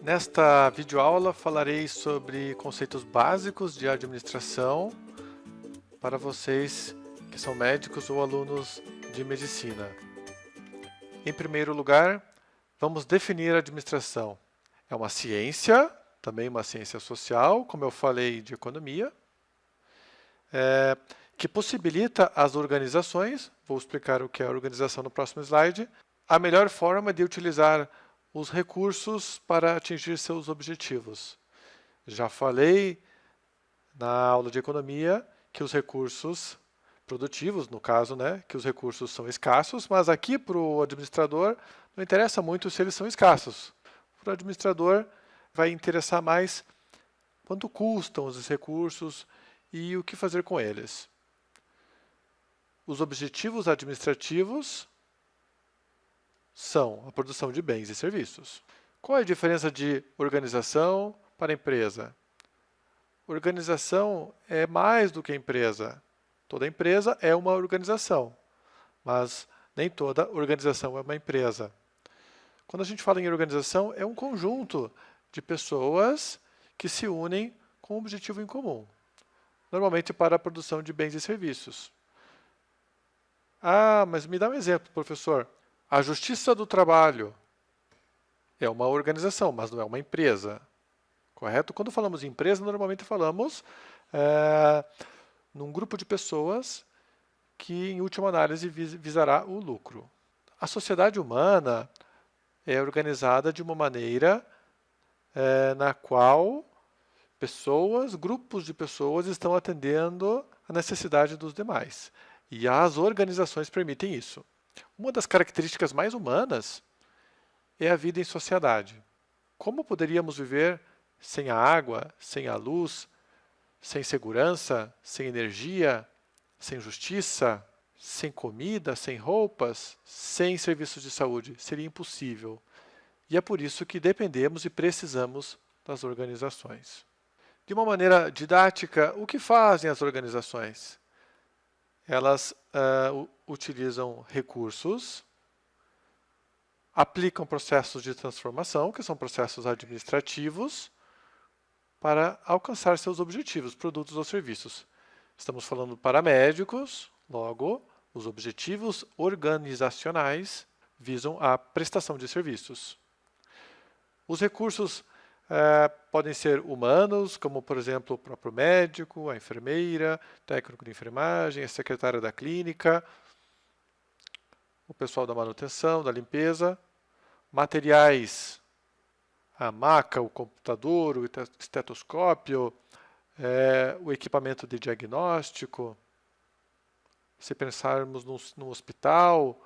Nesta videoaula falarei sobre conceitos básicos de administração para vocês que são médicos ou alunos de medicina. Em primeiro lugar, vamos definir a administração. É uma ciência, também uma ciência social, como eu falei de economia, que possibilita às organizações, vou explicar o que é organização no próximo slide, a melhor forma de utilizar os recursos para atingir seus objetivos. Já falei na aula de economia que os recursos produtivos, no caso, que os recursos são escassos, mas aqui para o administrador não interessa muito se eles são escassos. Para o administrador vai interessar mais quanto custam esses recursos e o que fazer com eles. Os objetivos administrativos são a produção de bens e serviços. Qual é a diferença de organização para empresa? Organização é mais do que empresa. Toda empresa é uma organização, mas nem toda organização é uma empresa. Quando a gente fala em organização, é um conjunto de pessoas que se unem com um objetivo em comum, normalmente para a produção de bens e serviços. Ah, mas me dá um exemplo, professor. A Justiça do Trabalho é uma organização, mas não é uma empresa, correto? Quando falamos em empresa, normalmente falamos num grupo de pessoas que, em última análise, visará o lucro. A sociedade humana é organizada de uma maneira na qual grupos de pessoas estão atendendo a necessidade dos demais. E as organizações permitem isso. Uma das características mais humanas é a vida em sociedade. Como poderíamos viver sem a água, sem a luz, sem segurança, sem energia, sem justiça, sem comida, sem roupas, sem serviços de saúde? Seria impossível. E é por isso que dependemos e precisamos das organizações. De uma maneira didática, o que fazem as organizações? Elas utilizam recursos, aplicam processos de transformação, que são processos administrativos, para alcançar seus objetivos, produtos ou serviços. Estamos falando para médicos, logo, os objetivos organizacionais visam a prestação de serviços. Os recursos podem ser humanos, como, por exemplo, o próprio médico, a enfermeira, técnico de enfermagem, a secretária da clínica, o pessoal da manutenção, da limpeza. Materiais, a maca, o computador, o estetoscópio, o equipamento de diagnóstico. Se pensarmos no hospital,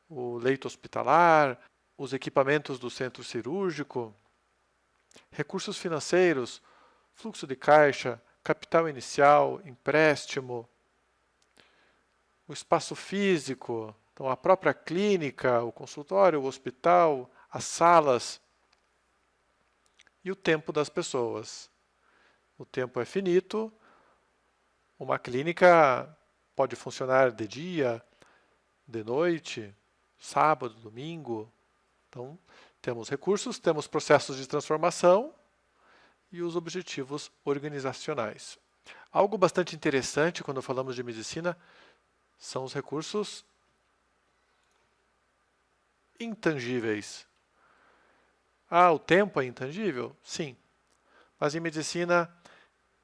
o leito hospitalar, os equipamentos do centro cirúrgico, recursos financeiros, fluxo de caixa, capital inicial, empréstimo, o espaço físico, então a própria clínica, o consultório, o hospital, as salas e o tempo das pessoas. O tempo é finito, uma clínica pode funcionar de dia, de noite, sábado, domingo. Então, temos recursos, temos processos de transformação e os objetivos organizacionais. Algo bastante interessante quando falamos de medicina são os recursos intangíveis. Ah, o tempo é intangível? Sim. Mas em medicina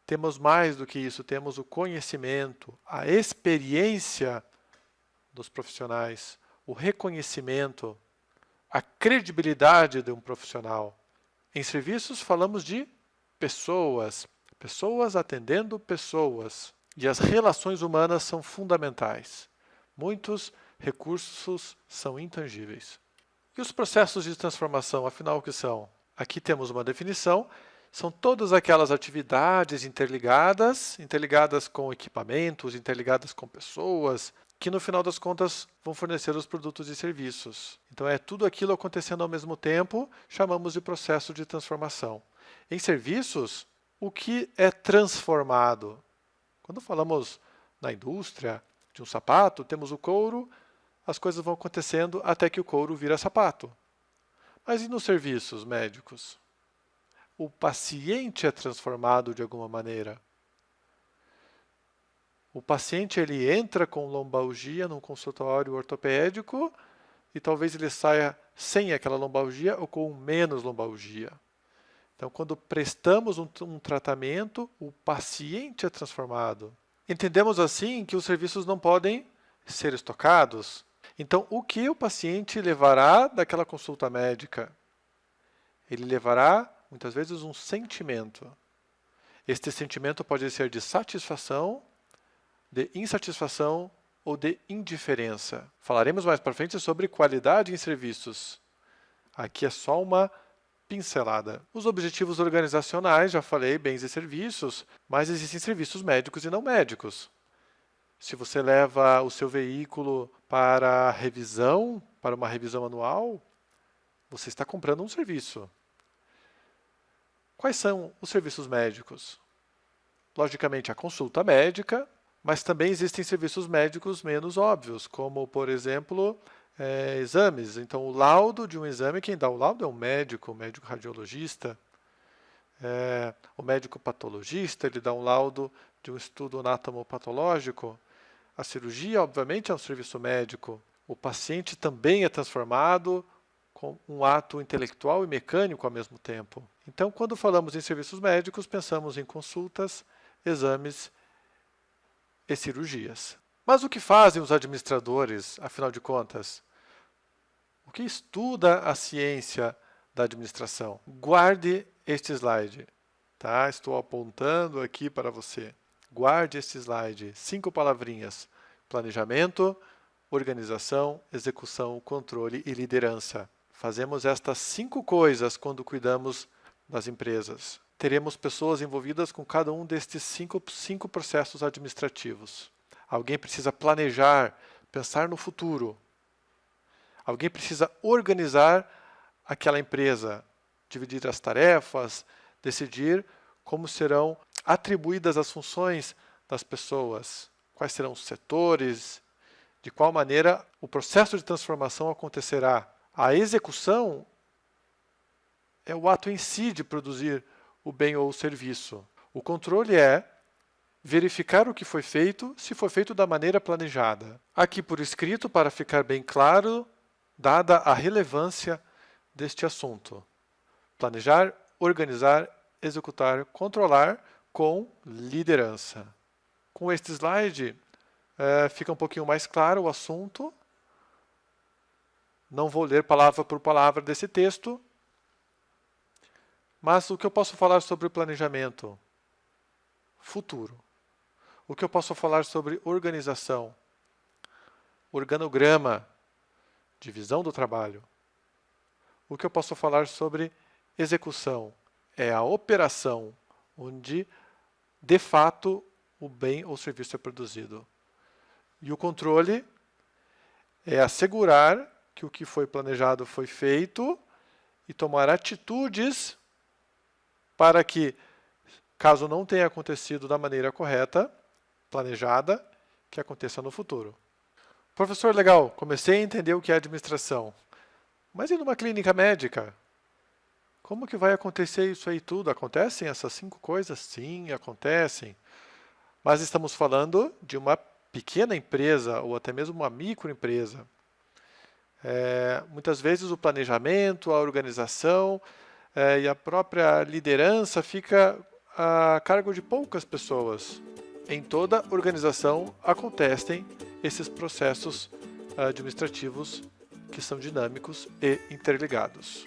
temos mais do que isso, temos o conhecimento, a experiência dos profissionais, o reconhecimento, a credibilidade de um profissional. Em serviços falamos de pessoas, pessoas atendendo pessoas. E as relações humanas são fundamentais. Muitos recursos são intangíveis. E os processos de transformação, afinal, o que são? Aqui temos uma definição. São todas aquelas atividades interligadas com equipamentos, interligadas com pessoas, que no final das contas vão fornecer os produtos e serviços. Então é tudo aquilo acontecendo ao mesmo tempo, chamamos de processo de transformação. Em serviços, o que é transformado? Quando falamos na indústria de um sapato, temos o couro, as coisas vão acontecendo até que o couro vira sapato. Mas e nos serviços médicos? O paciente é transformado de alguma maneira. O paciente ele entra com lombalgia num consultório ortopédico e talvez ele saia sem aquela lombalgia ou com menos lombalgia. Então, quando prestamos um tratamento, o paciente é transformado. Entendemos assim que os serviços não podem ser estocados. Então, o que o paciente levará daquela consulta médica? Ele levará, muitas vezes, um sentimento. Este sentimento pode ser de satisfação, de insatisfação ou de indiferença. Falaremos mais para frente sobre qualidade em serviços. Aqui é só uma pincelada. Os objetivos organizacionais, já falei, bens e serviços, mas existem serviços médicos e não médicos. Se você leva o seu veículo para revisão, para uma revisão anual, você está comprando um serviço. Quais são os serviços médicos? Logicamente, a consulta médica, mas também existem serviços médicos menos óbvios, como, por exemplo, exames. Então, o laudo de um exame, quem dá o laudo é o médico radiologista. O médico patologista, ele dá um laudo de um estudo anatomopatológico. A cirurgia, obviamente, é um serviço médico. O paciente também é transformado com um ato intelectual e mecânico ao mesmo tempo. Então, quando falamos em serviços médicos, pensamos em consultas, exames e cirurgias. Mas o que fazem os administradores, afinal de contas? O que estuda a ciência da administração? Guarde este slide. Tá? Estou apontando aqui para você. Guarde este slide. 5 palavrinhas. Planejamento, organização, execução, controle e liderança. Fazemos estas 5 coisas quando cuidamos das empresas. Teremos pessoas envolvidas com cada um destes cinco processos administrativos. Alguém precisa planejar, pensar no futuro. Alguém precisa organizar aquela empresa, dividir as tarefas, decidir como serão atribuídas as funções das pessoas, quais serão os setores, de qual maneira o processo de transformação acontecerá. A execução é o ato em si de produzir o bem ou o serviço. O controle é verificar o que foi feito, se foi feito da maneira planejada. Aqui por escrito, para ficar bem claro, dada a relevância deste assunto. Planejar, organizar, executar, controlar com liderança. Com este slide, fica um pouquinho mais claro o assunto. Não vou ler palavra por palavra desse texto, mas o que eu posso falar sobre o planejamento? Futuro. O que eu posso falar sobre organização? Organograma, divisão do trabalho. O que eu posso falar sobre execução? É a operação, onde, de fato, o bem ou serviço é produzido. E o controle é assegurar que o que foi planejado foi feito e tomar atitudes para que, caso não tenha acontecido da maneira correta, planejada, que aconteça no futuro. Professor, legal, comecei a entender o que é administração. Mas e numa clínica médica? Como que vai acontecer isso aí tudo? Acontecem essas 5 coisas? Sim, acontecem. Mas estamos falando de uma pequena empresa ou até mesmo uma microempresa. Muitas vezes o planejamento, a organização e a própria liderança fica a cargo de poucas pessoas. Em toda organização acontecem esses processos administrativos que são dinâmicos e interligados.